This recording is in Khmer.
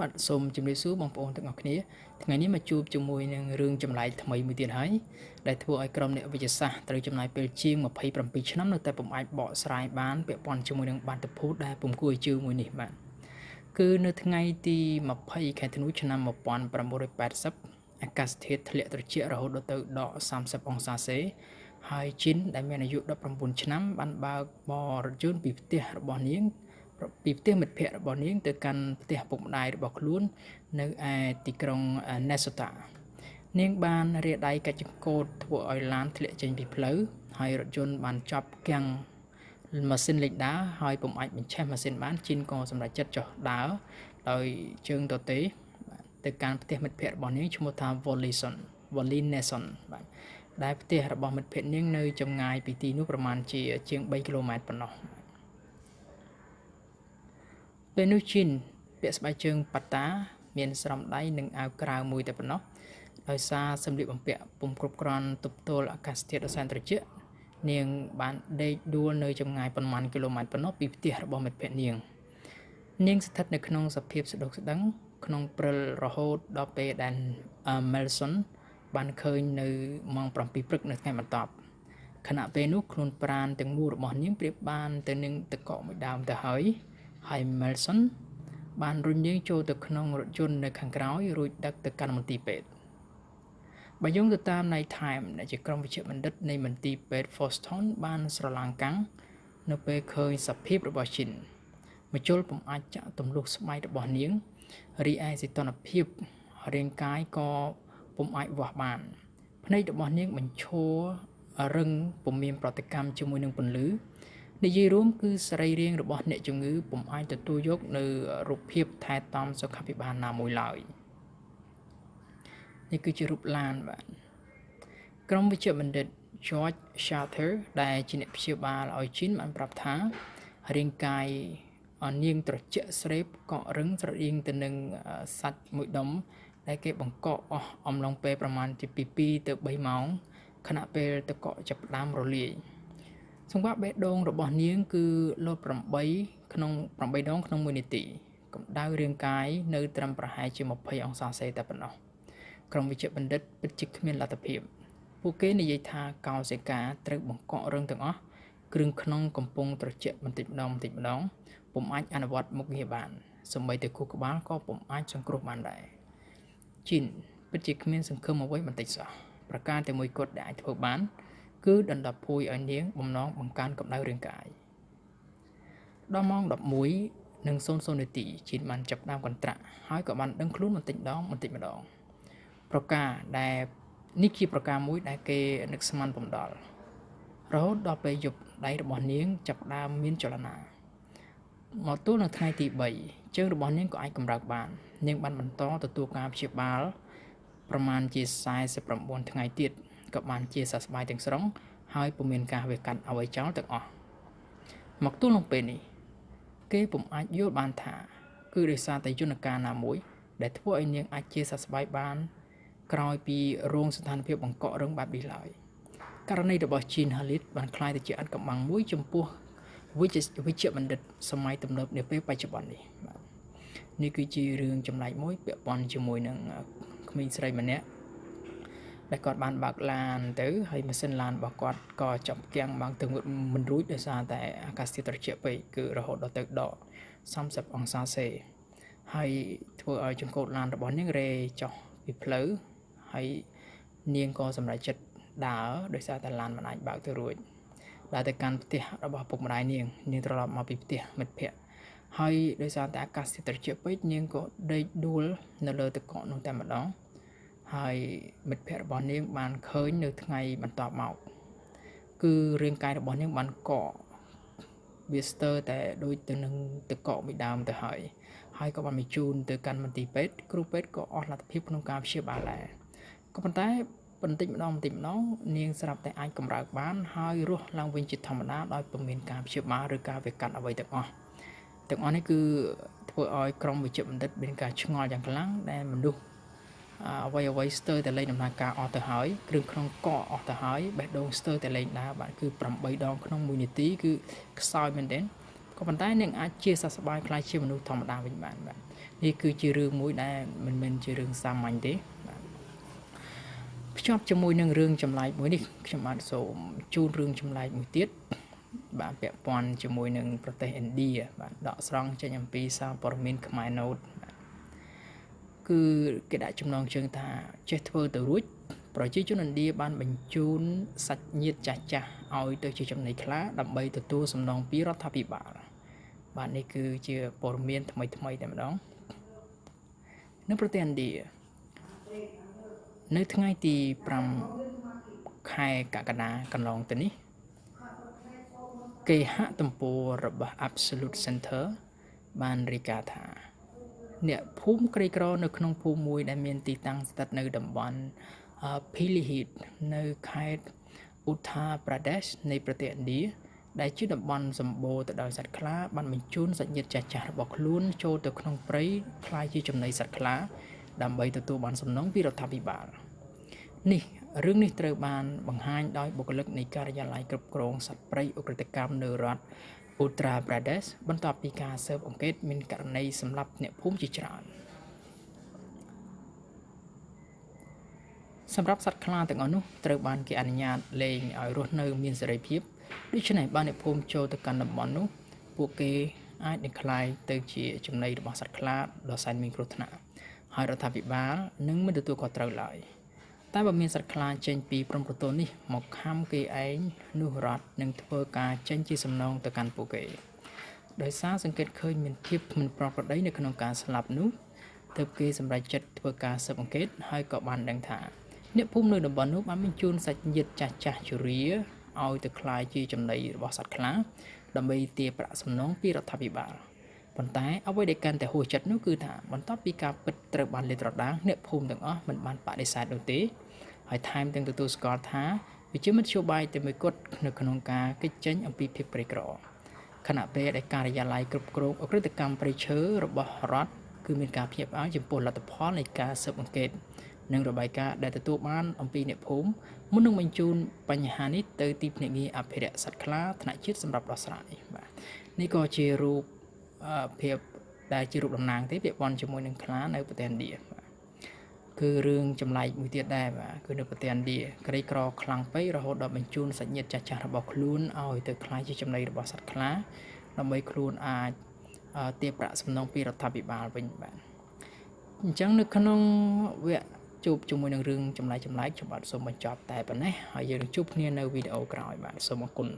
បាទសូមជម្រាបសួរបងប្អូនទាំងអស់គ្នាថ្ងៃនេះមកជួបជាមួយនឹងរឿងចម្លែកថ្មីមួយទៀតហើយដែលធ្វើឲ្យក្រុមអ្នកវិទ្យាសាស្ត្រត្រូវចំណាយពេលជាង27ឆ្នាំនៅតែពុំអាចបកស្រាយបានពាក់ព័ន្ធជាមួយនឹងបាតុភូតដែលពុំគួរឲ្យជឿមួយនេះបាទគឺនៅថ្ងៃទី20ខែធ្នូឆ្នាំ1980អាកាសធាតុធ្លាក់ត្រជាក់រហូតដល់ទៅដក30អង្សាសេហើយជីនដែលមានអាយុ19ឆ្នាំបានបើកបររថយន្តពីផ្ទះរបស់នាងពីផ្ទះមិត្តភ័ក្តិរបស់នាងទៅកាន់ផ្ទះពុកម្ដាយរបស់ខ្លួននៅឯទីក្រុង Nesota នាងបានរាដៃកាច់ចង្កូតធ្វើឲ្យឡានធ្លាក់ចេញពីផ្លូវហើយរថយន្តបានចាប់គាំងម៉ាស៊ីនលេខដើរហើយពុំអាចបញ្ឆេះម៉ាស៊ីនបានជីនក៏សម្រេចចិត្តចុះដើរដោយជើងទទេទៅកាន់ផ្ទះមិត្តភ័ក្តិរបស់នាងឈ្មោះថា Wally Nelson បាទដែលផ្ទះរបស់មិត្តភ័ក្តិនាងនៅចម្ងាយពីទីនោះប្រមាណជាង3គីឡូម៉ែត្រប៉ុណ្ណោះពេលនោះជីនពាក់ស្បែកជើងប៉ាតាមានស្រោមដៃនិងអាវក្រៅមួយតែប៉ុណ្ណោះដោយសារសម្លៀកបំពាក់ពុំគ្រប់គ្រាន់ទប់ទល់អាកាសធាតុដ៏សែនត្រជាក់នាងបានដេកដួលនៅចម្ងាយប៉ុន្មានគីឡូម៉ែត្រប៉ុណ្ណោះពីផ្ទះរបស់មិត្តភ័ក្តិនាងស្ថិតនៅក្នុងសភាពស្ដុកស្ដឹងក្នុងព្រិលរហូតដល់ពេលដែល Melson បានឃើញនៅម៉ោង7ព្រឹកនៅថ្ងៃបន្ទាប់ខណៈពេលនោះខ្លួនប្រាណទាំងមូលរបស់នាងប្រៀបបានទៅនឹងទឹកកកមួយដើមទៅហើយMelson បានរុញនាងចូលទៅក្នុងរថយន្តនៅខាងក្រោយរួចដឹកទៅកាន់មន្ទីរពេទ្យបើយោងទៅតាម Night Time ដែលជាក្រុមវិជ្ជបណ្ឌិតនៃមន្ទីរពេទ្យ Forston បានស្រឡាំងកាំងនៅពេលឃើញសភាពរបស់ជីនមជុលពុំអាចចាក់ទម្លុះស្បែករបស់នាងរីឯសីតុណ្ហភាពរាងកាយក៏ពុំអាចវាស់បានភ្នែករបស់នាងបញ្ឈររឹងពុំមានប្រតិកម្មជាមួយនឹងពន្លឺនិយាយរួមគឺសរីរាង្គរបស់អ្នកជំងឺពុំអាចទទួលយកនៅរូបភាពថែទាំសុខាភិបាលណាមួយឡើយនេះគឺជារូបឡានបាទក្រុមវិជ្ជបណ្ឌិត George Shatter ដែលជាអ្នកព្យាបាលឲ្យជីនបានប្រាប់ថារាងកាយនាងត្រជាក់ស្រេបកក់រឹងស្រដៀងទៅនឹងសាច់មួយដុំដែលគេបង្កកអស់អំឡុងពេលប្រមាណជាពី2ទៅ3ម៉ោងខណៈពេលទឹកកកចាប់ផ្ដើមរលាយសង្វាក់បេះដូងរបស់នាងគឺលោត8ដងក្នុង1នាទីកម្ដៅរាងកាយនៅត្រឹមប្រហែលជា20អង្សាសេតែប៉ុណ្ណោះក្រុមវិជ្ជបណ្ឌិតពិតជាគ្មានលទ្ធភាពពួកគេនិយាយថាកោសិកាត្រូវបង្កករឹងទាំងអស់គ្រឿងក្នុងកំពុងត្រជាក់បន្តិចម្ដងពុំអាចអនុវត្តមុខងារបានសូម្បីតែខួរក្បាលក៏ពុំអាចសង្គ្រោះបានដែរជីនពិតជាគ្មានសង្ឃឹមអ្វីបន្តិចសោះប្រការតែមួយគត់ដែលអាចធ្វើបានគឺដណ្ដប់ភួយឲ្យនាងបំណងបង្កើនកម្ដៅរាងកាយដល់ម៉ោង11:00នាទីជីនបានចាប់ដើមកន្ត្រាក់ហើយក៏បានដឹងខ្លួនបន្តិចម្ដងប្រការដែលនេះជាប្រការមួយដែលគេនឹកស្មានពុំដល់រហូតដល់ពេលយប់ដៃរបស់នាងចាប់ដើមមានចលនាមកទល់នៅថ្ងៃទី3ជើងរបស់នាងក៏អាចកម្រើកបាននាងបានបន្តទទួលការព្យាបាលប្រមាណជា49ថ្ងៃទៀតក៏បានជាសះស្បើយទាំងស្រុងហើយពុំមានការវះកាត់អ្វីចោលទាំងអស់មកទល់នឹងពេលនេះគេពុំអាចយល់បានថាគឺដោយសារតែយន្តការណាមួយដែលធ្វើឲ្យនាងអាចជាសះស្បើយបានក្រោយពីរងស្ថានភាពបង្កករឹងបែបនេះឡើយករណីរបស់ជីនហាលីតបានក្លាយទៅជាអាថ៌កំបាំងមួយចំពោះវិជ្ជបណ្ឌិតសម័យទំនើបនាពេលបច្ចុប្បន្ននេះបាទនេះគឺជារឿងចម្លែកមួយពាក់ព័ន្ធជាមួយនឹងក្មេងស្រីម្នាក់ដែលគាត់បានបើកឡានទៅហើយម៉ាស៊ីនឡានរបស់គាត់ក៏ចាប់គាំងបើកទៅមិនរួចដោយសារតែអាកាសធាតុត្រជាក់ពេកគឺរហូតដល់ទៅដក30អង្សាសេហើយធ្វើឲ្យចង្កូតឡានរបស់នាងរេចុះពីផ្លូវហើយនាងក៏សម្រេចចិត្តដើរដោយសារតែឡានមិនអាចបើកទៅរួចដើរទៅកាន់ផ្ទះរបស់ពុកម្ដាយនាងត្រឡប់មកពីផ្ទះមិត្តភ័ក្តិហើយដោយសារតែអាកាសធាតុត្រជាក់ពេកនាងក៏ដេកដួលនៅលើទឹកកកនោះតែម្ដងហើយមិត្តភ័ក្តិរបស់នាងបានឃើញនៅថ្ងៃបន្ទាប់មកគឺរាងកាយរបស់នាងបានកកវាស្ទើរតែដូចទៅនឹងទឹកកកមួយដើមទៅហើយក៏បានបញ្ជូនទៅកាន់មន្ទីរពេទ្យគ្រូពេទ្យក៏អស់លទ្ធភាពក្នុងការព្យាបាលដែរក៏ប៉ុន្តែបន្តិចម្ដងនាងស្រាប់តែអាចកម្រើកបានហើយរស់ឡើងវិញជាធម្មតាដោយពុំមានការព្យាបាលឬការវះកាត់អ្វីទាំងអស់នេះគឺធ្វើឲ្យក្រុមវិជ្ជបណ្ឌិតមានការឆ្ងល់យ៉ាងខ្លាំងដែលមនុស្សអ្វីស្ទើរតែលេងដំណើរការអស់ទៅហើយគ្រឿងក្នុងកកអស់ទៅហើយបេះដូងស្ទើរតែលេងដើរបាទគឺ8ដងក្នុង1នាទីគឺខ្សោយមែនទែន ក៏ប៉ុន្តែនឹងអាចជាសះស្បើយខ្លាចជាមនុស្សធម្មតាវិញបានបាទនេះគឺជារឿងមួយដែលមិនមែនជារឿងសាមញ្ញទេបាទភ្ជាប់ជាមួយនឹងរឿងចម្លែកមួយនេះខ្ញុំបាទសូមជូនរឿងចម្លែកមួយទៀតបាទពាក់ព័ន្ធជាមួយនឹងប្រទេសឥណ្ឌាបាទដកស្រង់ចេញអំពីសារព័ត៌មានខ្មែរ Note គឺគេដាក់ចំណងជើងថាចេះធ្វើទៅរួចប្រជាជនឥណ្ឌាបានបញ្ជូនសាច់ញាតិចាស់ឲ្យទៅជាចំណីខ្លះដើម្បីទទួលសំណងពីរដ្ឋាភិបាលបាទនេះគឺជាព័ត៌មានថ្មីតែម្ដងនៅប្រទេសឥណ្ឌានៅថ្ងៃទី5ខែកក្កដាកន្លងទៅនេះគេហទំព័ររបស់ Absolute Center បានរាយការណ៍ថាអ្នកភូមិក្រីក្រនៅក្នុងភូមិមួយដែលមានទីតាំងស្ថិតនៅតំបន់ Pilihit នៅខេត្ត Uttar Pradesh នៃប្រទេសឥណ្ឌាដែលជាតំបន់សម្បូរទៅដោយសត្វខ្លាបានបញ្ជូនសាច់ញាតិចាស់របស់ខ្លួនចូលទៅក្នុងព្រៃខ្លាយជាចំណីសត្វខ្លាដើម្បីទទួលបានសំណងពីរដ្ឋាភិបាលរឿងនេះត្រូវបានបង្ហាញដោយបុគ្គលិកនៃការិយាល័យគ្រប់គ្រងសត្វព្រៃឧក្រិដ្ឋកម្មនៅរដ្ឋ Uttar Pradesh បន្ទាប់ពីការស៊ើបអង្កេតមានករណីសម្លាប់អ្នកភូមិជាច្រើនសម្រាប់សត្វខ្លាទាំងអស់នោះត្រូវបានគេអនុញ្ញាតលែងឲ្យរស់នៅមានសេរីភាពដូច្នេះបើអ្នកភូមិចូលទៅកាន់តំបន់នោះពួកគេអាចនឹងក្លាយទៅជាចំណីរបស់សត្វខ្លាដ៏សែនមានគ្រោះថ្នាក់ហើយរដ្ឋាភិបាលនឹងមិនទទួលខុសត្រូវឡើយតែបើមានសត្វខ្លាចេញពីព្រំប្រទល់នេះមកខំគេឯងនោះរដ្ឋនឹងធ្វើការចេញជាសំណងទៅកាន់ពួកគេដោយសារសង្កេតឃើញមានភាពមិនប្រក្រតីនៅក្នុងការស្លាប់នោះទើបគេសម្រេចចិត្តធ្វើការស៊ើបអង្កេតហើយក៏បានដឹងថាអ្នកភូមិនៅតំបន់នោះបានបញ្ជូនសាច់ញាតិចាស់ជរាឲ្យទៅក្លាយជាចំណីរបស់សត្វខ្លាដើម្បីទារប្រាក់សំណងពីរដ្ឋាភិបាលប៉ុន្តែអ្វីដែលកាន់តែហួសចិត្តនោះគឺថាបន្ទាប់ពីការពិតត្រូវបានលាតត្រដាងអ្នកភូមិទាំងអស់មិនបានបដិសេធនោះទេហើយថែមទាំងទទួលស្គាល់ថាវាជាមធ្យោបាយតែមួយគត់នៅក្នុងការគេចចេញអំពីភាពក្រីក្រខណៈពេលដែលការិយាល័យគ្រប់គ្រងអក្រិតកម្មព្រៃឈើរបស់រដ្ឋគឺមានការភ្ញាក់ផ្អើលចំពោះលទ្ធផលនៃការស៊ើបអង្កេតនិងរបាយការណ៍ដែលទទួលបានអំពីអ្នកភូមិមុននឹងបញ្ជូនបញ្ហានេះទៅទីភ្នាក់ងារអភិរក្សសត្វខ្លាថ្នាក់ជាតិសម្រាប់ដោះស្រាយបាទនេះក៏ជារូបភាពដែលជារូបតំណាងទេពាក់ព័ន្ធជាមួយនឹងខ្លានៅប្រទេសឥណ្ឌាគឺរឿងចម្លែកមួយទៀតដែរបាទគឺនៅប្រទេសឥណ្ឌាក្រីក្រខ្លាំងពេករហូតដល់បញ្ជូនសាច់ញាតិចាស់របស់ខ្លួនឲ្យទៅខ្លាយជាចំណីរបស់សត្វខ្លាដើម្បីខ្លួនអាចទារប្រាក់សំណងពីរដ្ឋាភិបាលវិញបាទអញ្ចឹងនៅក្នុងវគ្គជួបជាមួយនឹងរឿងចម្លែកខ្ញុំបាទសូមបញ្ចប់តែប៉ុណ្ណេះហើយយើងជួបគ្នានៅវីដេអូក្រោយបាទសូមអរគុណ